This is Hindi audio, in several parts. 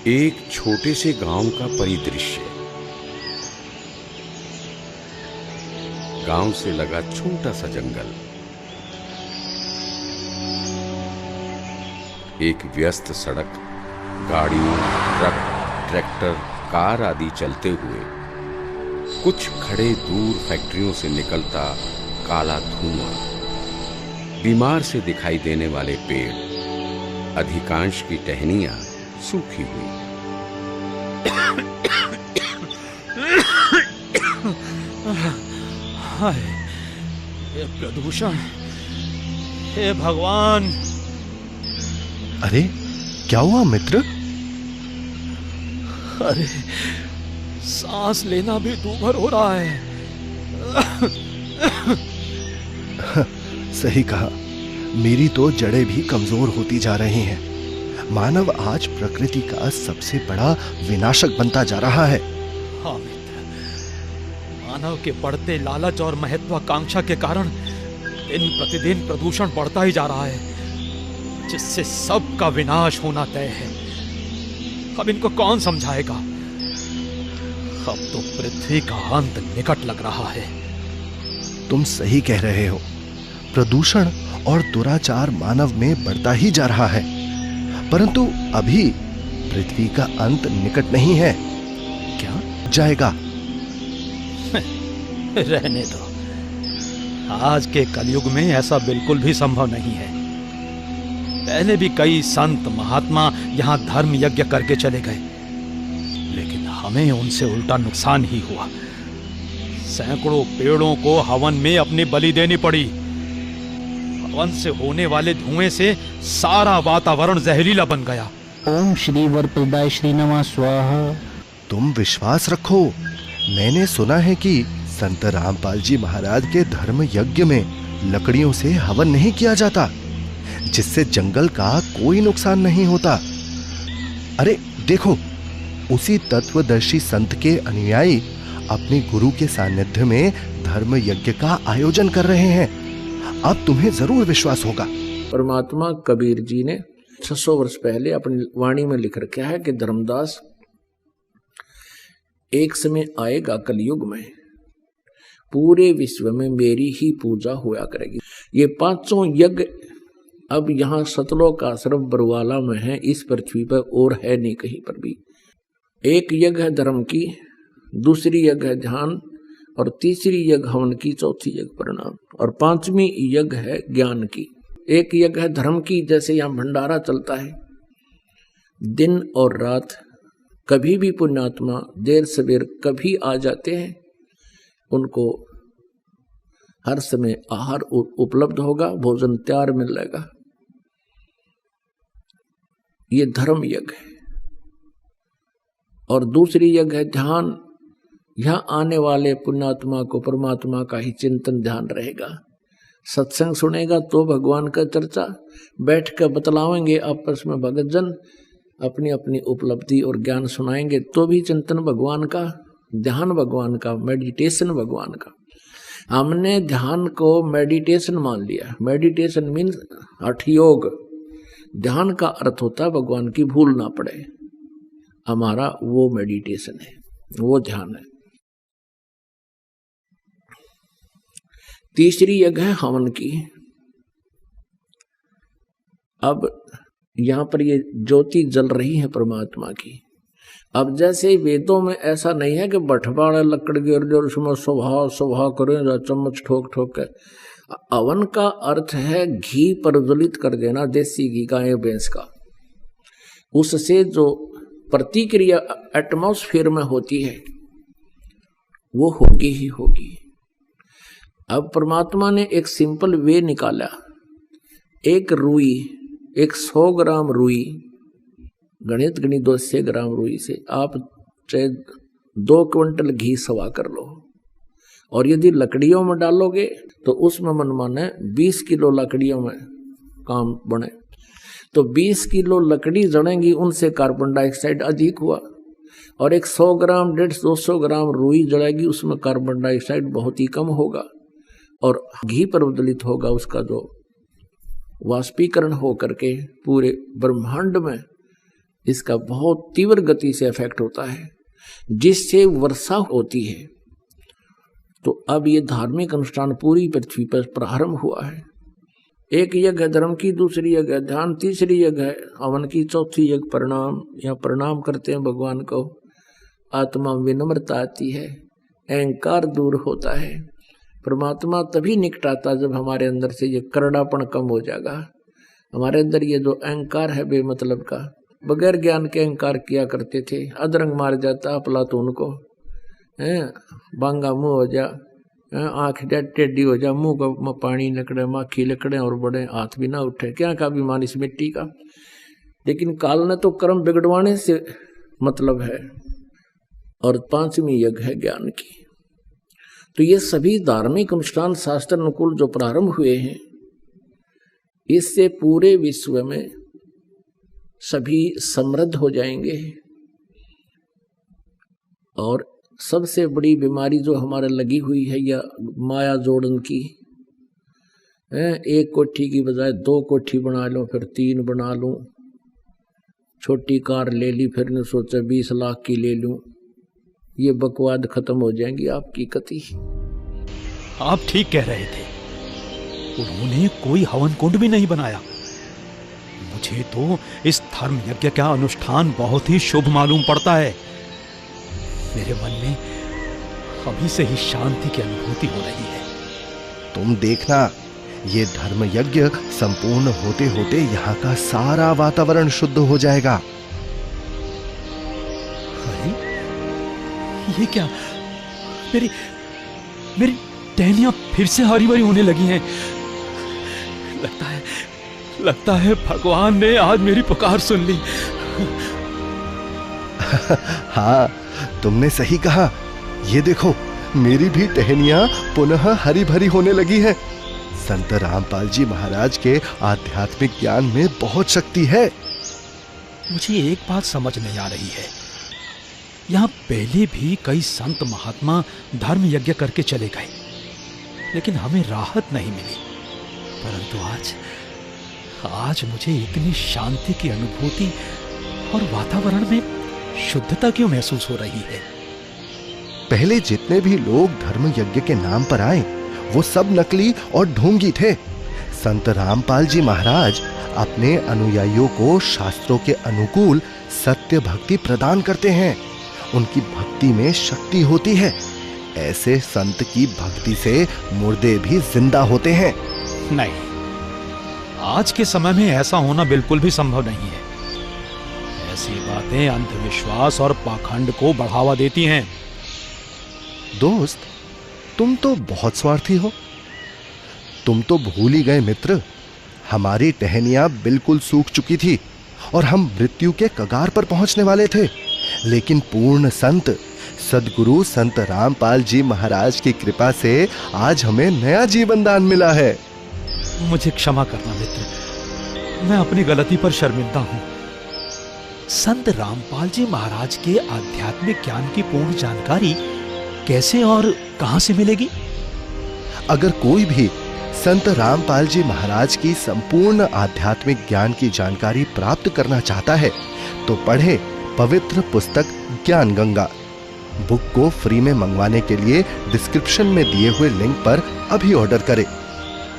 एक छोटे से गांव का परिदृश्य। गांव से लगा छोटा सा जंगल, एक व्यस्त सड़क, गाड़ियों, ट्रक, ट्रैक्टर, कार आदि चलते हुए, कुछ खड़े दूर फैक्ट्रियों से निकलता काला धुआं, बीमार से दिखाई देने वाले पेड़, अधिकांश की टहनियां सूखी हुई। हाय, ये प्रदूषण, हे भगवान! अरे क्या हुआ मित्र? अरे सांस लेना भी दूभर हो रहा है। सही कहा, मेरी तो जड़ें भी कमजोर होती जा रही हैं। मानव आज प्रकृति का सबसे बड़ा विनाशक बनता जा रहा है। हाँ मित्र, मानव के बढ़ते लालच और महत्वाकांक्षा के कारण दिन प्रतिदिन प्रदूषण बढ़ता ही जा रहा है, जिससे सबका विनाश होना तय है। अब इनको कौन समझाएगा? अब तो पृथ्वी का अंत निकट लग रहा है। तुम सही कह रहे हो। प्रदूषण और दुराचार मानव में बढ़ता ही जा रहा है, परंतु अभी पृथ्वी का अंत निकट नहीं है। क्या जाएगा? रहने दो। आज के कलयुग में ऐसा बिल्कुल भी संभव नहीं है। पहले भी कई संत महात्मा यहाँ धर्म यज्ञ करके चले गए, लेकिन हमें उनसे उल्टा नुकसान ही हुआ। सैकड़ों पेड़ों को हवन में अपनी बलि देनी पड़ी। हवन से होने वाले धुएं से सारा वातावरण जहरीला बन गया। ओम श्री वरप्रदाय श्री नमः स्वाहा। तुम विश्वास रखो, मैंने सुना है कि संत रामपाल जी महाराज के धर्म यज्ञ में लकड़ियों से हवन नहीं किया जाता, जिससे जंगल का कोई नुकसान नहीं होता। अरे देखो, उसी तत्वदर्शी संत के अनुयायी अपने गुरु के सानिध्य में धर्म यज्ञ का आयोजन कर रहे हैं। अब तुम्हें जरूर विश्वास होगा। परमात्मा कबीर जी ने 600 वर्ष पहले अपनी वाणी में लिख रखा है कि धर्मदास, एक समय आएगा कलयुग में पूरे विश्व में मेरी ही पूजा हुआ करेगी। ये पांचों यज्ञ अब यहाँ सतलोक आश्रम बरवाला में है, इस पृथ्वी पर और है नहीं कहीं पर भी। एक यज्ञ है धर्म की, दूसरी यज्ञ है ध्यान, और तीसरी यज्ञ हवन की, चौथी यज्ञ प्रणाम, और पांचवी यज्ञ है ज्ञान की। एक यज्ञ है धर्म की, जैसे यहाँ भंडारा चलता है दिन और रात, कभी भी पुण्यात्मा देर सवेर कभी आ जाते हैं, उनको हर समय आहार उपलब्ध होगा, भोजन तैयार मिलेगा। ये धर्म यज्ञ है। और दूसरी यज्ञ है ध्यान। यहाँ आने वाले पुण्यात्मा को परमात्मा का ही चिंतन ध्यान रहेगा। सत्संग सुनेगा तो भगवान का चर्चा, बैठ कर बतलावेंगे आपस में भगत जन, अपनी अपनी उपलब्धि और ज्ञान सुनाएंगे तो भी चिंतन भगवान का, ध्यान भगवान का, मेडिटेशन भगवान का। हमने ध्यान को मेडिटेशन मान लिया। मेडिटेशन मीन्स हठ योग। ध्यान का अर्थ होता है भगवान की भूल ना पड़े। हमारा वो मेडिटेशन है, वो ध्यान है। तीसरी यज्ञ है हवन की। अब यहाँ पर ये ज्योति जल रही है परमात्मा की। अब जैसे वेदों में ऐसा नहीं है कि बठवाड़ा लकड़ गिर जो उसमें सुबह सुबह करें चम्मच ठोक ठोक के। हवन का अर्थ है घी प्रज्वलित कर देना, देसी घी, गाय भैंस का। उससे जो प्रतिक्रिया एटमॉस्फेयर में होती है वो होगी ही होगी। अब परमात्मा ने एक सिंपल वे निकाला। एक रुई, एक 100 ग्राम रुई, गणित 200 ग्राम रुई से आप चाहे 2 क्विंटल घी सवा कर लो, और यदि लकड़ियों में डालोगे तो उसमें मनमाने 20 किलो लकड़ियों में काम बने। तो 20 किलो लकड़ी जड़ेंगी, उनसे कार्बन डाइऑक्साइड अधिक हुआ। और एक 100 ग्राम 150-200 ग्राम रुई जड़ेगी, उसमें कार्बन डाइऑक्साइड बहुत ही कम होगा और घी प्रज्वलित होगा। उसका जो वाष्पीकरण हो करके पूरे ब्रह्मांड में इसका बहुत तीव्र गति से इफेक्ट होता है, जिससे वर्षा होती है। तो अब ये धार्मिक अनुष्ठान पूरी पृथ्वी पर प्रारंभ हुआ है। एक यज्ञ है धर्म की, दूसरी यज्ञ है ध्यान, तीसरी यज्ञ है हवन की, चौथी यज्ञ प्रणाम। या प्रणाम करते हैं भगवान को, आत्मा में विनम्रता आती है, अहंकार दूर होता है। परमात्मा तभी निकट आता जब हमारे अंदर से ये करड़ापन कम हो जाएगा। हमारे अंदर ये जो अहंकार है बेमतलब का, बगैर ज्ञान के अहंकार किया करते थे, अधरंग मार जाता अफलातून को, बांगा मुंह हो जा, आँख टेढ़ी हो जा, मुंह का पानी निकले, माखी निकले और बड़े हाथ भी ना उठे, क्या का अभिमान इस मिट्टी का। लेकिन काल ने तो कर्म बिगड़वाने से मतलब है। और पांचवी यज्ञ है ज्ञान की। तो ये सभी धार्मिक अनुष्ठान शास्त्र अनुकूल जो प्रारंभ हुए हैं, इससे पूरे विश्व में सभी समृद्ध हो जाएंगे। और सबसे बड़ी बीमारी जो हमारे लगी हुई है या माया जोड़न की, एक कोठी की बजाय 2 कोठी बना लो, फिर 3 बना लूं, छोटी कार ले ली, फिर ने सोचा 20 लाख की ले लूं, ये बकवाद खत्म हो जाएंगी आपकी कति। आप ठीक कह रहे थे, उन्होंने कोई हवन कुंड भी नहीं बनाया। मुझे तो इस धर्म यज्ञ का अनुष्ठान बहुत ही शुभ मालूम पड़ता है। मेरे मन में अभी से ही शांति की अनुभूति हो रही है। तुम देखना, ये धर्म यज्ञ संपूर्ण होते होते यहाँ का सारा वातावरण शुद्ध हो जाएगा। अरे ये क्या, मेरी टहनियां फिर से हरी भरी होने लगी हैं। लगता है भगवान ने आज मेरी पुकार सुन ली। हाँ, तुमने सही कहा। ये देखो, मेरी भी टहनियां पुनः हरी भरी होने लगी हैं। संत रामपाल जी महाराज के आध्यात्मिक ज्ञान में बहुत शक्ति है। मुझे एक बात समझ नहीं आ रही है, यहाँ पहले भी कई संत महात्मा धर्म यज्ञ करके चले गए, लेकिन हमें राहत नहीं मिली। परंतु आज मुझे इतनी शांति की अनुभूति और वातावरण में शुद्धता क्यों महसूस हो रही है? पहले जितने भी लोग धर्म यज्ञ के नाम पर आए, वो सब नकली और ढोंगी थे। संत रामपाल जी महाराज अपने अनुयायियों को शास्त्रों के अनुकूल सत्य भक्ति प्रदान करते हैं। उनकी भक्ति में शक्ति होती है। ऐसे संत की भक्ति से मुर्दे भी जिंदा होते हैं। नहीं, आज के समय में ऐसा होना बिल्कुल भी संभव नहीं है। ऐसी बातें अंधविश्वास और पाखंड को बढ़ावा देती हैं। दोस्त, तुम तो बहुत स्वार्थी हो। तुम तो भूल ही गए मित्र, हमारी टहनियां बिल्कुल सूख चुकी थी और हम मृत्यु के कगार पर पहुंचने वाले थे। लेकिन पूर्ण संत सद्गुरु संत रामपाल जी महाराज की कृपा से आज हमें नया जीवन दान मिला है। मुझे क्षमा करना मित्र, मैं अपनी गलती पर शर्मिंदा हूं। संत रामपाल जी महाराज के आध्यात्मिक ज्ञान की पूर्ण जानकारी कैसे और कहां से मिलेगी? अगर कोई भी संत रामपाल जी महाराज की संपूर्ण आध्यात्मिक ज्ञान की जानकारी प्राप्त करना चाहता है तो पढ़े पवित्र पुस्तक ज्ञान गंगा। बुक को फ्री में मंगवाने के लिए डिस्क्रिप्शन में दिए हुए लिंक पर अभी ऑर्डर करें।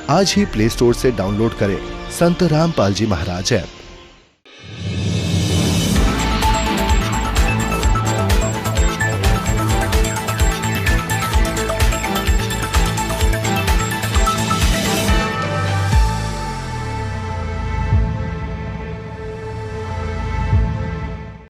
आज ही प्ले स्टोर से डाउनलोड करें संत रामपाल जी महाराज ऐप।